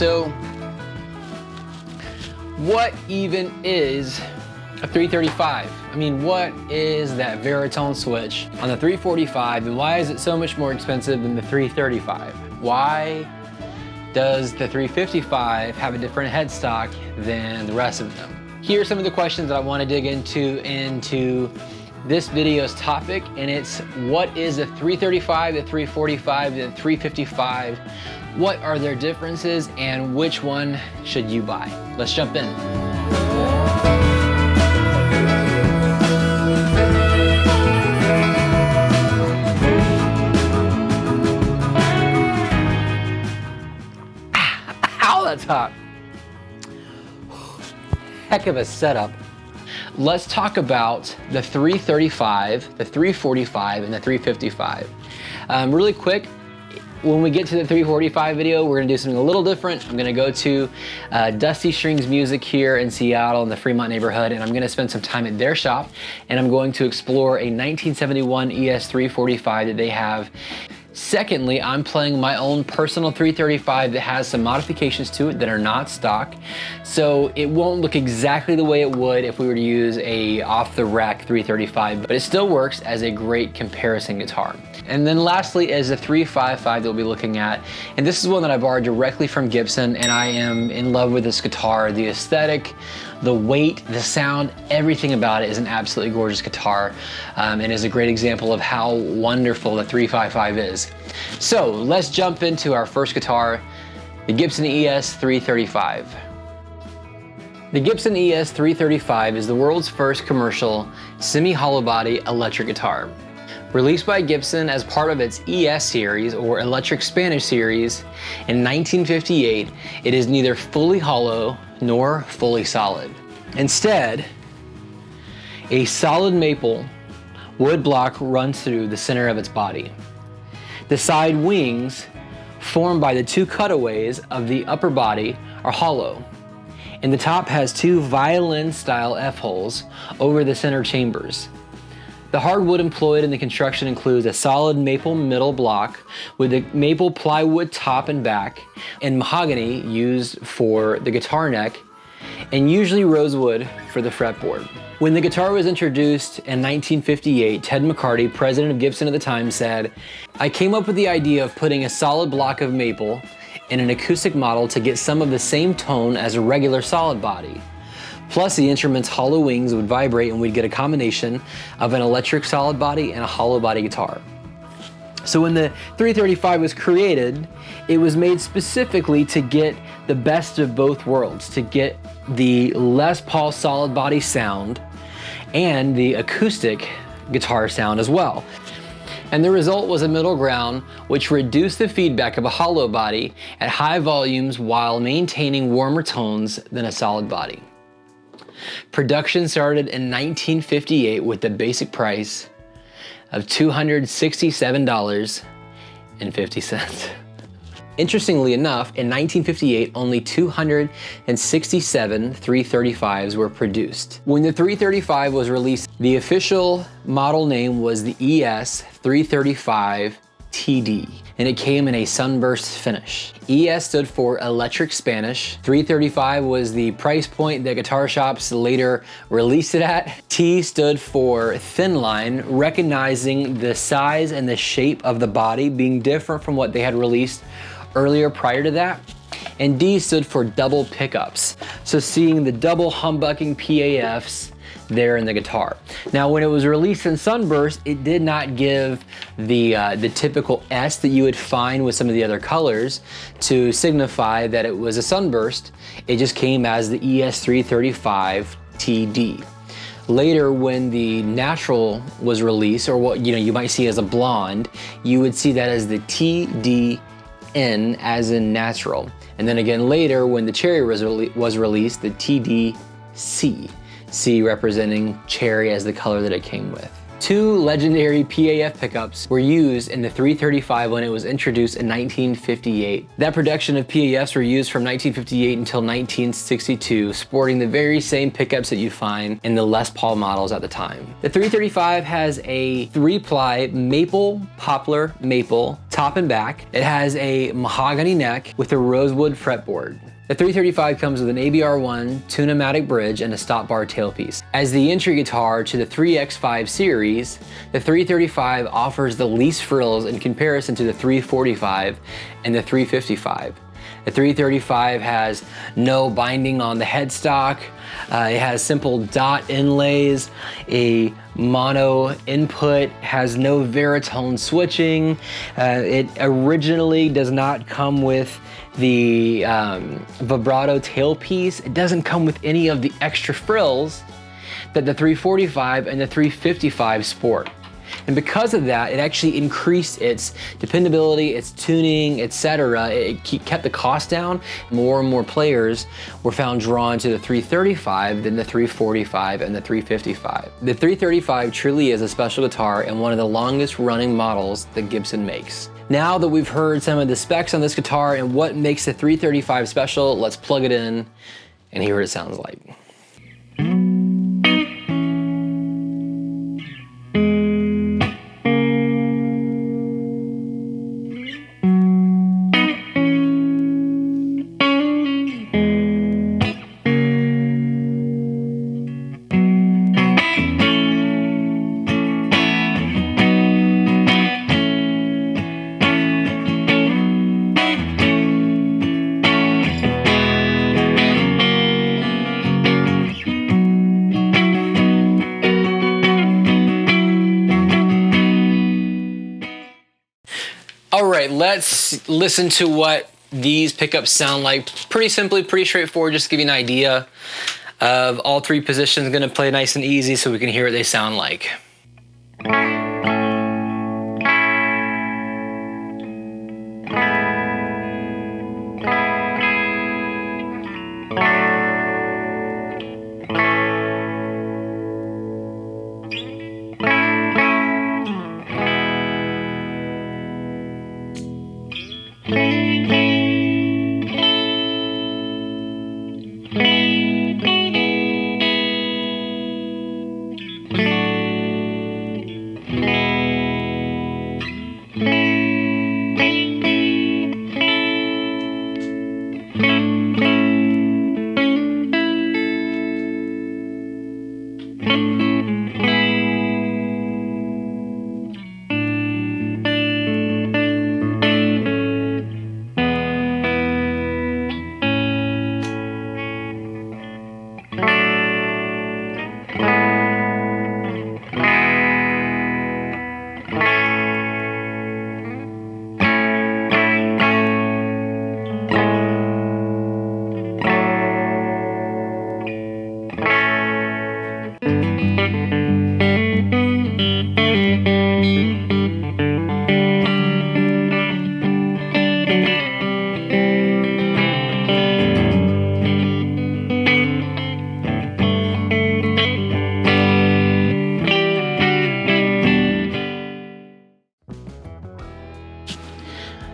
so what even is a 335? I mean, what is that baritone switch on the 345, and why is it so much more expensive than the 335? Why does the 355 have a different headstock than the rest of them? Here are some of the questions that I want to dig into this video's topic, and it's what is the 335, the 345, the 355? What are their differences, and which one should you buy? Let's jump in. Ow, that's hot. Heck of a setup. Let's talk about the 335, the 345, and the 355. Really quick, when we get to the 345 video, we're gonna do something a little different. I'm gonna go to Dusty Strings Music here in Seattle in the Fremont neighborhood, and I'm gonna spend some time at their shop, and I'm going to explore a 1971 ES-345 that they have. Secondly, I'm playing my own personal 335 that has some modifications to it that are not stock. So it won't look exactly the way it would if we were to use a off-the-rack 335, but it still works as a great comparison guitar. And then lastly is the 355 that we'll be looking at. And this is one that I borrowed directly from Gibson, and I am in love with this guitar. The aesthetic, the weight, the sound, everything about it is an absolutely gorgeous guitar, and is a great example of how wonderful the 355 is. So let's jump into our first guitar, the Gibson ES335. The Gibson ES335 is the world's first commercial semi-hollow body electric guitar. Released by Gibson as part of its ES series, or Electric Spanish series, in 1958, it is neither fully hollow nor fully solid. Instead, a solid maple wood block runs through the center of its body. The side wings, formed by the two cutaways of the upper body, are hollow, and the top has two violin-style F-holes over the center chambers. The hardwood employed in the construction includes a solid maple middle block with a maple plywood top and back, and mahogany used for the guitar neck, and usually rosewood for the fretboard. When the guitar was introduced in 1958, Ted McCarty, president of Gibson at the time, said, "I came up with the idea of putting a solid block of maple in an acoustic model to get some of the same tone as a regular solid body. Plus the instrument's hollow wings would vibrate and we'd get a combination of an electric solid body and a hollow body guitar." So when the 335 was created, it was made specifically to get the best of both worlds, to get the Les Paul solid body sound and the acoustic guitar sound as well. And the result was a middle ground which reduced the feedback of a hollow body at high volumes while maintaining warmer tones than a solid body. Production started in 1958 with the basic price of $267.50. Interestingly enough, in 1958, only 267 335s were produced. When the 335 was released, the official model name was the ES-335TD, and it came in a sunburst finish. ES stood for Electric Spanish. 335 was the price point that guitar shops later released it at. T stood for Thin Line, recognizing the size and the shape of the body being different from what they had released earlier prior to that. And D stood for Double Pickups. So seeing the double humbucking PAFs there in the guitar. Now, when it was released in Sunburst, it did not give the typical S that you would find with some of the other colors to signify that it was a Sunburst. It just came as the ES-335TD. Later, when the Natural was released, or what you might see as a blonde, you would see that as the TDN, as in natural. And then again later, when the Cherry was released, the TDC. C representing cherry as the color that it came with. Two legendary PAF pickups were used in the 335 when it was introduced in 1958. That production of PAFs were used from 1958 until 1962, sporting the very same pickups that you find in the Les Paul models at the time. The 335 has a 3-ply maple, poplar, maple top and back. It has a mahogany neck with a rosewood fretboard. The 335 comes with an ABR1 tune-o-matic bridge and a stop bar tailpiece. As the entry guitar to the 3X5 series, the 335 offers the least frills in comparison to the 345 and the 355. The 335 has no binding on the headstock. It has simple dot inlays, a mono input, has no veritone switching. It originally does not come with the vibrato tailpiece. It doesn't come with any of the extra frills that the 345 and the 355 sport. And because of that, it actually increased its dependability, its tuning, etc. It kept the cost down. More and more players were found drawn to the 335 than the 345 and the 355. The 335 truly is a special guitar and one of the longest running models that Gibson makes. Now that we've heard some of the specs on this guitar and what makes the 335 special, let's plug it in and hear what it sounds like. All right, let's listen to what these pickups sound like. Pretty simply, pretty straightforward, just to give you an idea of all three positions. Gonna play nice and easy so we can hear what they sound like.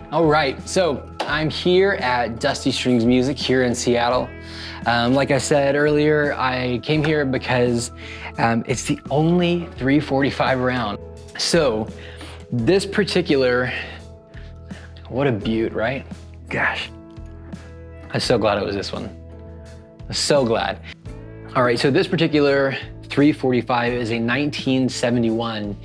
All right, so I'm here at Dusty Strings Music here in Seattle. Like I said earlier, I came here because it's the only 345 around. So this particular, what a beaut, right? Gosh, I'm so glad it was this one. I'm so glad. All right, so this particular 345 is a 1971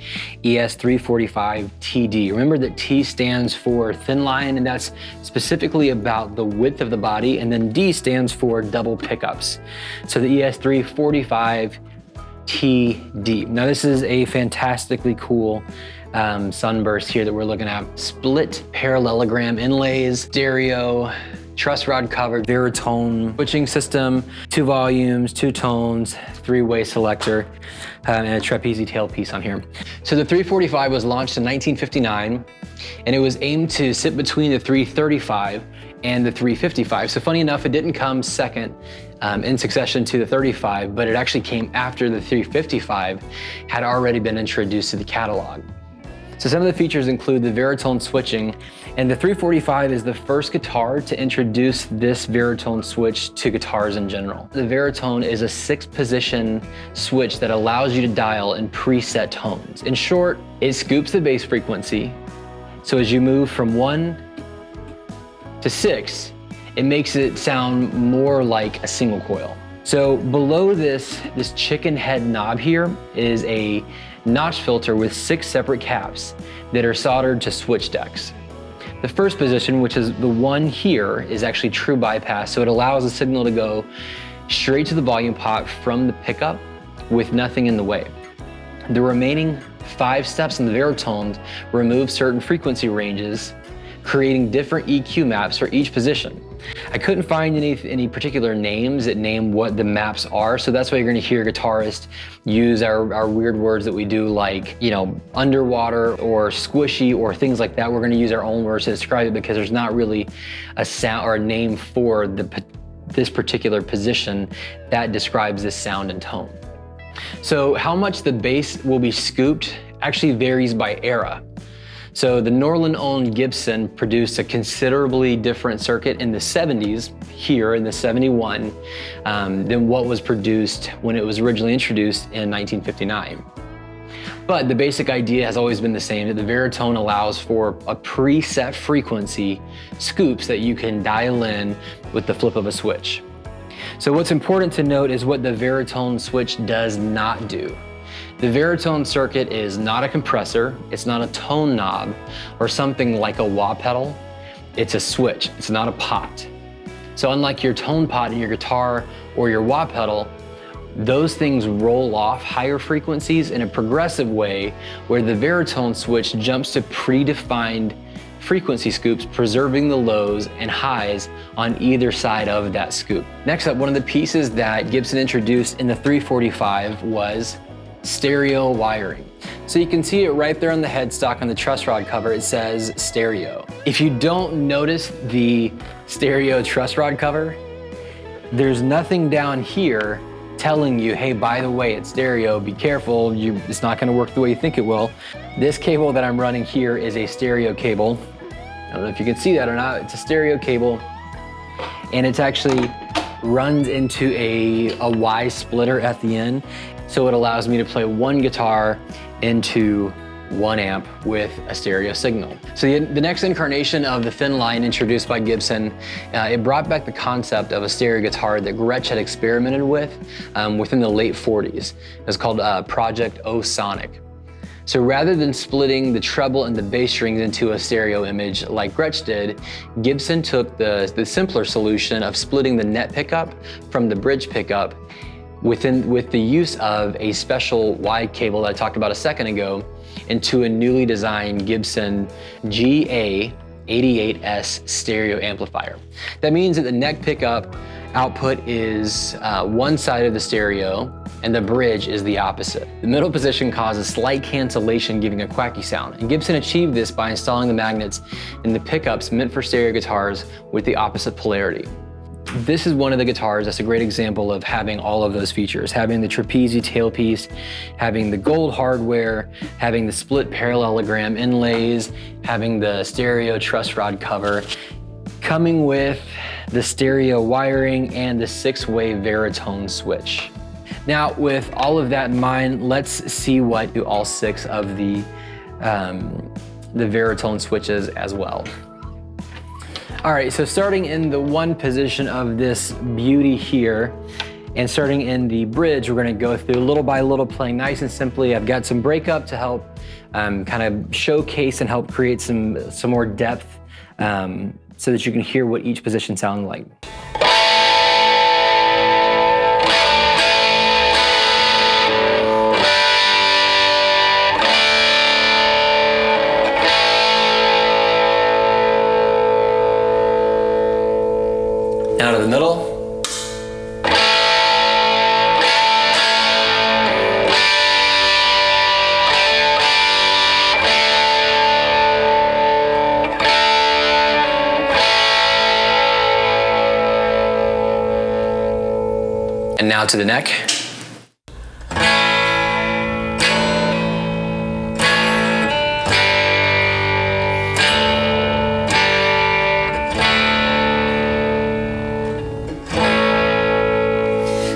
ES-345TD. Remember that T stands for thin line, and that's specifically about the width of the body, and then D stands for double pickups. So the ES-345TD. Now this is a fantastically cool sunburst here that we're looking at. Split parallelogram inlays, stereo, truss rod covered, veritone switching system, 2 volumes, 2 tones, 3-way selector, and a trapezy tailpiece on here. So the 345 was launched in 1959, and it was aimed to sit between the 335 and the 355. So funny enough, it didn't come second in succession to the 35, but it actually came after the 355 had already been introduced to the catalog. So some of the features include the Veritone switching, and the 345 is the first guitar to introduce this Veritone switch to guitars in general. The Veritone is a 6-position switch that allows you to dial in preset tones. In short, it scoops the bass frequency, so as you move from 1 to 6, it makes it sound more like a single coil. So below this chicken head knob here is a notch filter with 6 separate caps that are soldered to switch decks. The first position, which is the one here, is actually true bypass, so it allows the signal to go straight to the volume pot from the pickup with nothing in the way. The remaining 5 steps in the Veritone remove certain frequency ranges, creating different EQ maps for each position. I couldn't find any particular names that name what the maps are, so that's why you're gonna hear guitarists use our weird words that we do, like, you know, underwater or squishy or things like that. We're gonna use our own words to describe it because there's not really a sound or a name for this particular position that describes this sound and tone. So how much the bass will be scooped actually varies by era. So the Norland-owned Gibson produced a considerably different circuit in the 70s, here in the 71, than what was produced when it was originally introduced in 1959. But the basic idea has always been the same, that the Veritone allows for a preset frequency scoops that you can dial in with the flip of a switch. So what's important to note is what the Veritone switch does not do. The Veritone circuit is not a compressor, it's not a tone knob, or something like a wah pedal. It's a switch, it's not a pot. So unlike your tone pot in your guitar or your wah pedal, those things roll off higher frequencies in a progressive way, where the Veritone switch jumps to predefined frequency scoops, preserving the lows and highs on either side of that scoop. Next up, one of the pieces that Gibson introduced in the 345 was stereo wiring. So you can see it right there on the headstock on the truss rod cover. It says stereo. If you don't notice the stereo truss rod cover, there's nothing down here telling you, hey, by the way, it's stereo, be careful, it's not gonna work the way you think it will. This cable that I'm running here is a stereo cable. I don't know if you can see that or not. It's a stereo cable, and it actually runs into a Y splitter at the end. So it allows me to play one guitar into one amp with a stereo signal. So the next incarnation of the thin line introduced by Gibson, it brought back the concept of a stereo guitar that Gretsch had experimented with within the late 40s. It was called Project O-Sonic. So rather than splitting the treble and the bass strings into a stereo image like Gretsch did, Gibson took the simpler solution of splitting the net pickup from the bridge pickup with the use of a special wide cable that I talked about a second ago into a newly designed Gibson GA88S stereo amplifier. That means that the neck pickup output is one side of the stereo and the bridge is the opposite. The middle position causes slight cancellation, giving a quacky sound. And Gibson achieved this by installing the magnets in the pickups meant for stereo guitars with the opposite polarity. This is one of the guitars that's a great example of having all of those features, having the trapezy tailpiece, having the gold hardware, having the split parallelogram inlays, having the stereo truss rod cover, coming with the stereo wiring and the 6-way Veritone switch. Now, with all of that in mind, let's see what do all 6 of the Veritone switches as well. All right, so starting in the 1 position of this beauty here, and starting in the bridge, we're gonna go through little by little, playing nice and simply. I've got some breakup to help kind of showcase and help create some more depth so that you can hear what each position sounds like. Out of the middle. Now to the neck.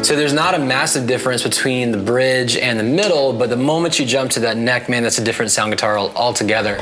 So there's not a massive difference between the bridge and the middle, but the moment you jump to that neck, man, that's a different sound guitar altogether.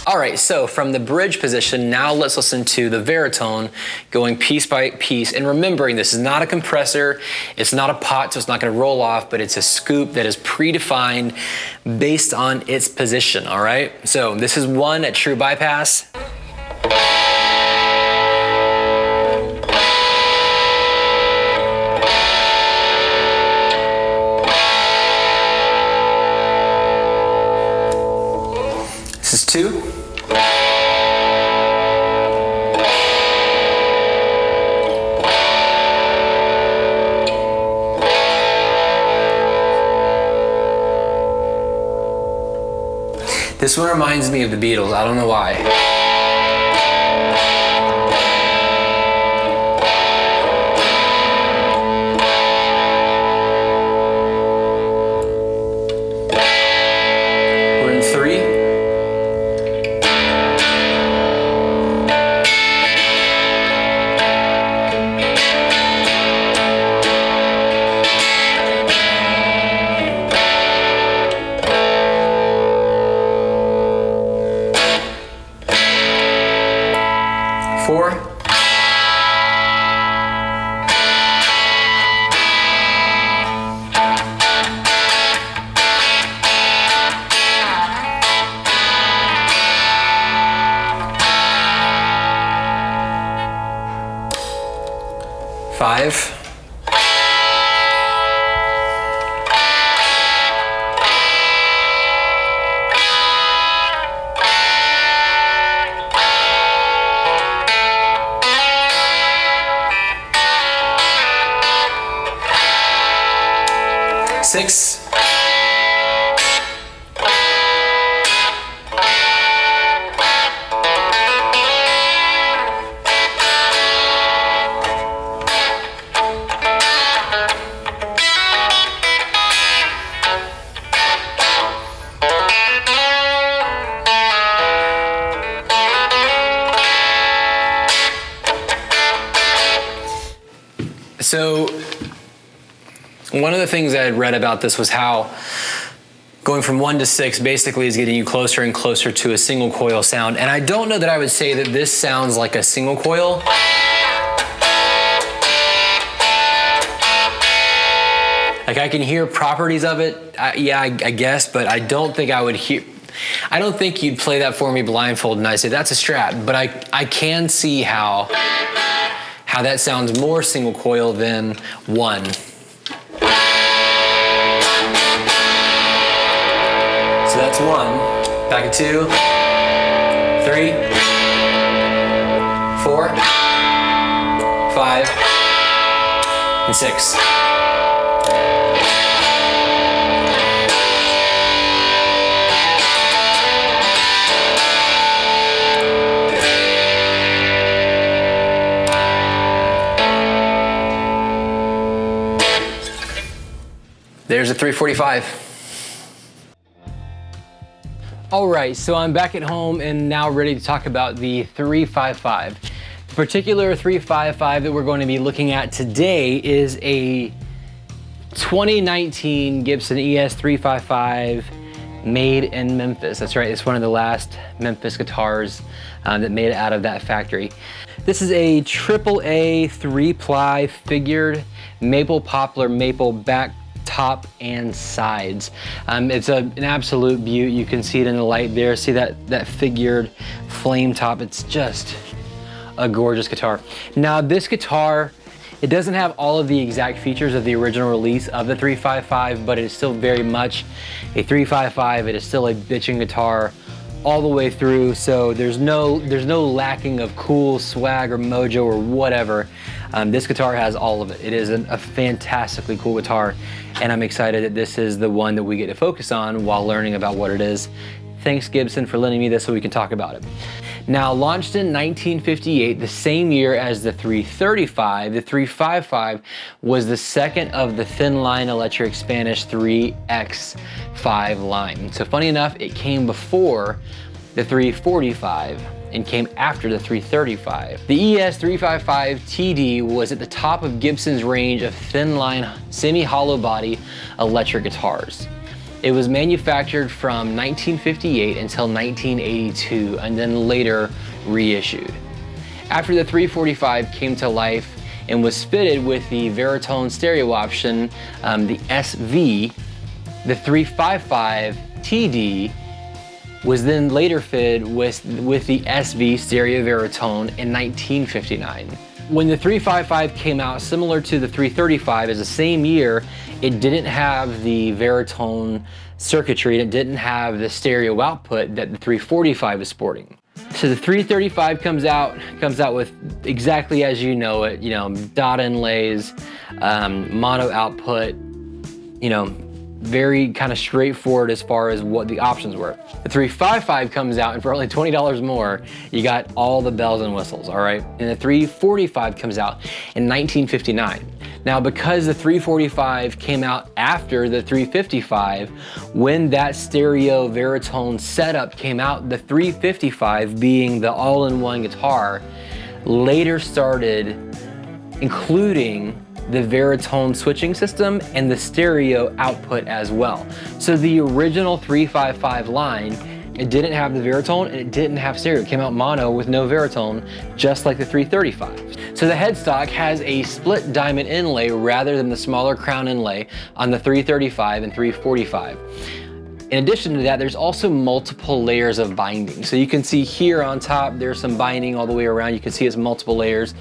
All right, so from the bridge position, now let's listen to the baritone going piece by piece, and remembering this is not a compressor, it's not a pot, so it's not gonna roll off, but it's a scoop that is predefined based on its position, all right? So this is 1 at true bypass. This is 2. This one reminds me of the Beatles, I don't know why. We're in 3. Four. 5. 6. 'So one of the things I had read about this was how going from 1 to 6 basically is getting you closer and closer to a single coil sound. And I don't know that I would say that this sounds like a single coil. Like I can hear properties of it, I guess, but I don't think I would hear, I don't think you'd play that for me blindfolded and I say that's a Strat, but I can see how that sounds more single coil than 1. So that's 1, back at 2, 3, 4, 5, and 6. There's a 345. All right, so I'm back at home and now ready to talk about the 355. The particular 355 that we're going to be looking at today is a 2019 Gibson ES335 made in Memphis. That's right, it's one of the last Memphis guitars that made it out of that factory. This is a AAA 3-ply figured maple poplar maple back, top and sides. It's an absolute beaut. You can see it in the light there. See that figured flame top. It's just a gorgeous guitar. Now this guitar It doesn't have all of the exact features of the original release of the 355, but it is still very much a 355. It is still a bitchin' guitar all the way through, so there's no lacking of cool swag or mojo or whatever. This guitar has all of it. It is a fantastically cool guitar, and I'm excited that this is the one that we get to focus on while learning about what it is. Thanks, Gibson, for lending me this so we can talk about it. Now, launched in 1958, the same year as the 335, the 355 was the second of the thin line electric Spanish 3X5 line. So funny enough, it came before the 345 and came after the 335. The ES-355TD was at the top of Gibson's range of thin line semi-hollow body electric guitars. It was manufactured from 1958 until 1982 and then later reissued. After the 345 came to life and was fitted with the Veritone stereo option, the SV, the 355TD was then later fitted with the SV stereo Veritone in 1959. When the 355 came out, similar to the 335, as the same year, it didn't have the Veritone circuitry, and it didn't have the stereo output that the 345 is sporting. So the 335 comes out with exactly as you know it, dot inlays, mono output, very kind of straightforward as far as what the options were. The 355 comes out, and for only $20 more, you got all the bells and whistles, all right? And the 345 comes out in 1959. Now, because the 345 came out after the 355, when that stereo Veritone setup came out, the 355, being the all-in-one guitar, later started including the Veritone switching system and the stereo output as well. So the original 355 line, it didn't have the Veritone and it didn't have stereo. It came out mono with no Veritone, just like the 335. So the headstock has a split diamond inlay rather than the smaller crown inlay on the 335 and 345. In addition to that, there's also multiple layers of binding. So you can see here on top, there's some binding all the way around. You can see it's multiple layers.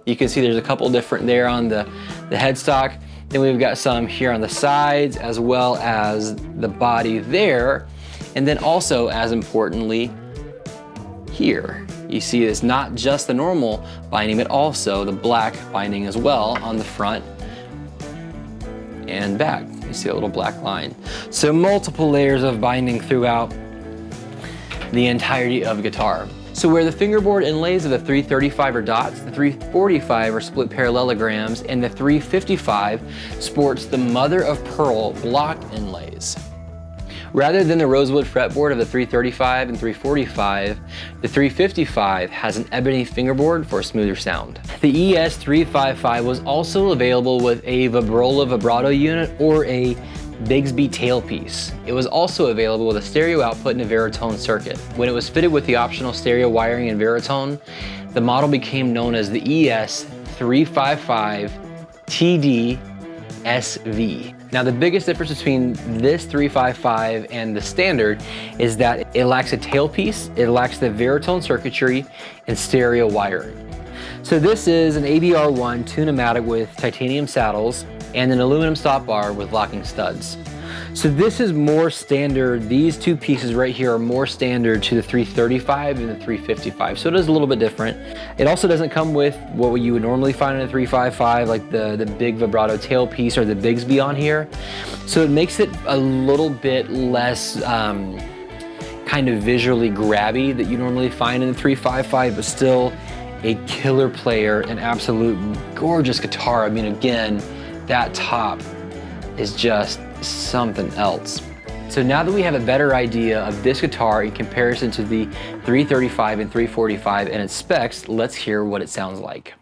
You can see there's a couple different there on the headstock. Then we've got some here on the sides as well as the body there. And then also, as importantly, here. You see it's not just the normal binding, but also the black binding as well on the front and back. You see a little black line. So multiple layers of binding throughout the entirety of the guitar. So where the fingerboard inlays of the 335 are dots, the 345 are split parallelograms, and the 355 sports the mother of pearl block inlays. Rather than the rosewood fretboard of the 335 and 345, the 355 has an ebony fingerboard for a smoother sound. The ES-355 was also available with a Vibrola vibrato unit or a Bigsby tailpiece. It was also available with a stereo output and a Veritone circuit. When it was fitted with the optional stereo wiring and Veritone, the model became known as the ES-355TD SV. Now, the biggest difference between this 355 and the standard is that it lacks a tailpiece, it lacks the Veritone circuitry, and stereo wiring. So this is an ABR1 tune-o-matic with titanium saddles and an aluminum stop bar with locking studs. So this is more standard. These two pieces right here are more standard to the 335 and the 355. So it is a little bit different. It also doesn't come with what you would normally find in a 355, like the big vibrato tailpiece or the Bigsby on here. So it makes it a little bit less kind of visually grabby that you normally find in the 355, but still a killer player, an absolute gorgeous guitar. I mean, again, that top is just something else. So now that we have a better idea of this guitar in comparison to the 335 and 345 and its specs, let's hear what it sounds like.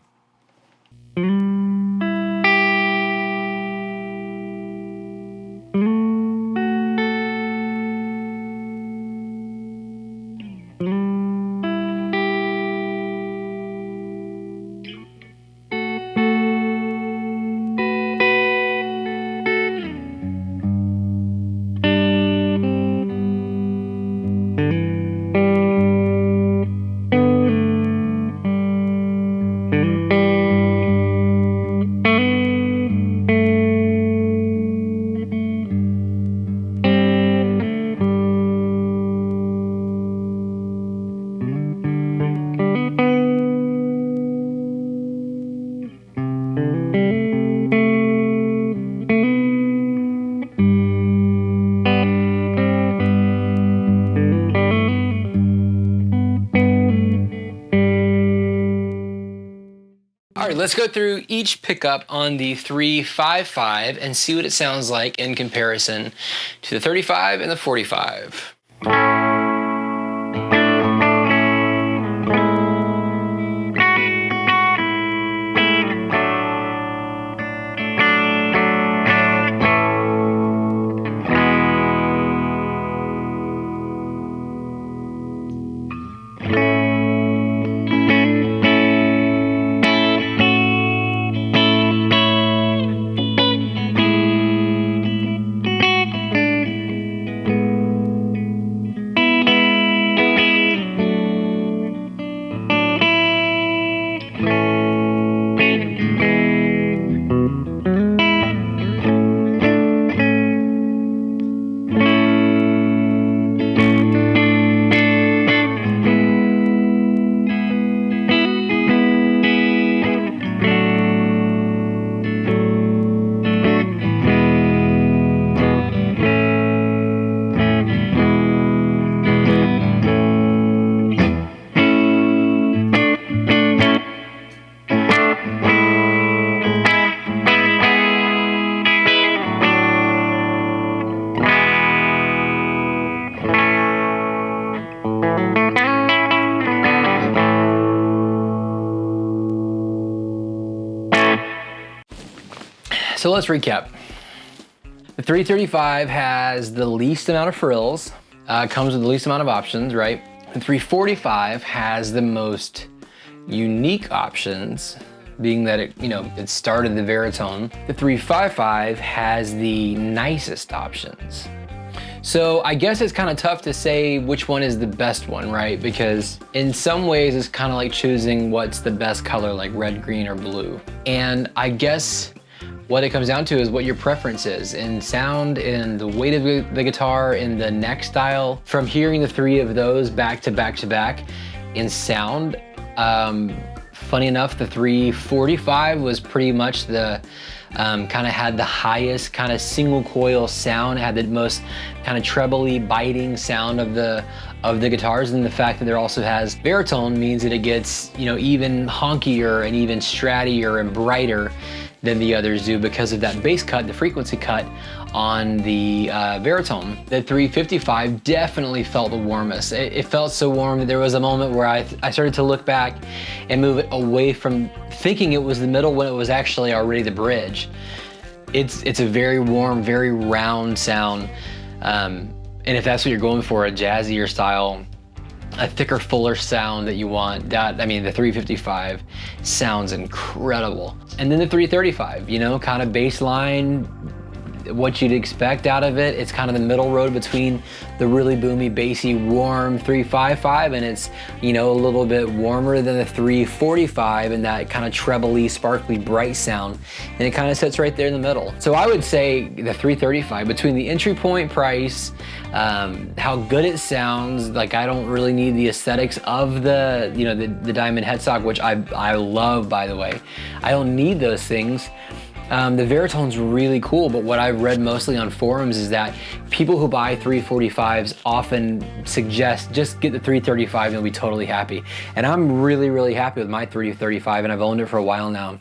All right, let's go through each pickup on the 355 and see what it sounds like in comparison to the 35 and the 45. So let's recap. The 335 has the least amount of frills, comes with the least amount of options, right? The 345 has the most unique options, being that it started the baritone. The 355 has the nicest options. So I guess it's kind of tough to say which one is the best one, right? Because in some ways it's kind of like choosing what's the best color, like red, green, or blue. And I guess what it comes down to is what your preference is in sound, in the weight of the guitar, in the neck style. From hearing the three of those back to back to back in sound, funny enough, the 345 was pretty much the kind of had the highest kind of single coil sound, had the most kind of trebly biting sound of the guitars, and the fact that there also has baritone means that it gets even honkier and even strattier and brighter than the others do because of that bass cut, the frequency cut on the baritone. The 355 definitely felt the warmest. It felt so warm that there was a moment where I started to look back and move it away from thinking it was the middle when it was actually already the bridge. It's a very warm, very round sound. And if that's what you're going for, a jazzier style, a thicker, fuller sound that you want, the 355 sounds incredible. And then the 335, kind of baseline, what you'd expect out of it. It's kind of the middle road between the really boomy, bassy, warm 355, and it's, a little bit warmer than the 345 and that kind of trebly, sparkly, bright sound. And it kind of sits right there in the middle. So I would say the 335, between the entry point price, how good it sounds, like I don't really need the aesthetics of the diamond headstock, which I love, by the way. I don't need those things. The baritone's really cool, but what I've read mostly on forums is that people who buy 345s often suggest just get the 335 and you'll be totally happy. And I'm really, really happy with my 335, and I've owned it for a while now.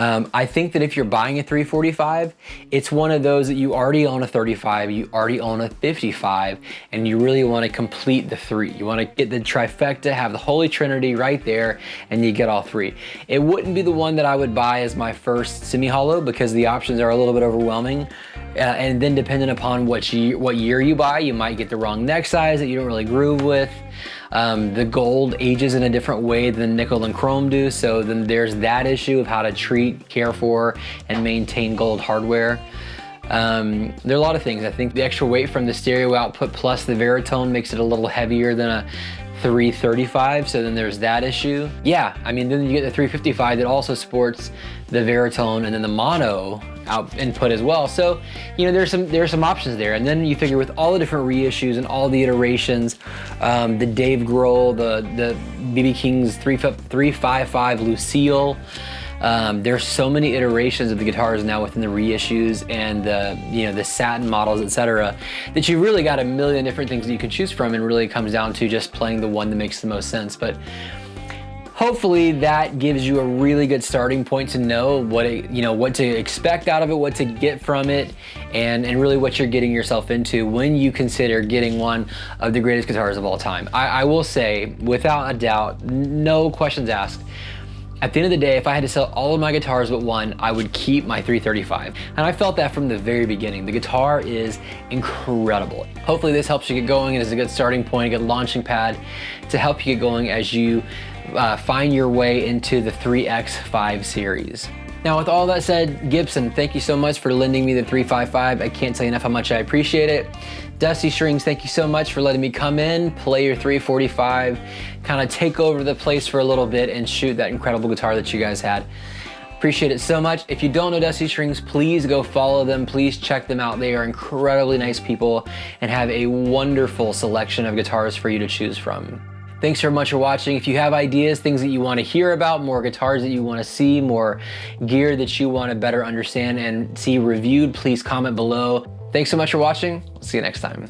I think that if you're buying a 345, it's one of those that you already own a 35, you already own a 55, and you really want to complete the three. You want to get the trifecta, have the Holy Trinity right there, and you get all three. It wouldn't be the one that I would buy as my first semi-hollow because the options are a little bit overwhelming. And then depending upon what year you buy, you might get the wrong neck size that you don't really groove with. The gold ages in a different way than nickel and chrome do, so then there's that issue of how to treat, care for, and maintain gold hardware. There are a lot of things. I think the extra weight from the stereo output plus the baritone makes it a little heavier than a 335, so then there's that issue. Yeah, then you get the 355 that also sports the baritone and then the mono input as well. So, there's some options there. And then you figure with all the different reissues and all the iterations, the Dave Grohl, the BB King's 355 Lucille, there's so many iterations of the guitars now within the reissues and the satin models, etc., that you really got a million different things that you can choose from, and really comes down to just playing the one that makes the most sense. But hopefully that gives you a really good starting point to know what what to expect out of it, what to get from it, and really what you're getting yourself into when you consider getting one of the greatest guitars of all time. I will say, without a doubt, no questions asked, at the end of the day, if I had to sell all of my guitars but one, I would keep my 335. And I felt that from the very beginning. The guitar is incredible. Hopefully this helps you get going and is a good starting point, a good launching pad to help you get going as you find your way into the 3X5 series. Now, with all that said, Gibson, thank you so much for lending me the 355. I can't tell you enough how much I appreciate it. Dusty Strings, thank you so much for letting me come in, play your 345, kind of take over the place for a little bit and shoot that incredible guitar that you guys had. Appreciate it so much. If you don't know Dusty Strings, please go follow them. Please check them out. They are incredibly nice people and have a wonderful selection of guitars for you to choose from. Thanks so much for watching. If you have ideas, things that you want to hear about, more guitars that you want to see, more gear that you want to better understand and see reviewed, please comment below. Thanks so much for watching. See you next time.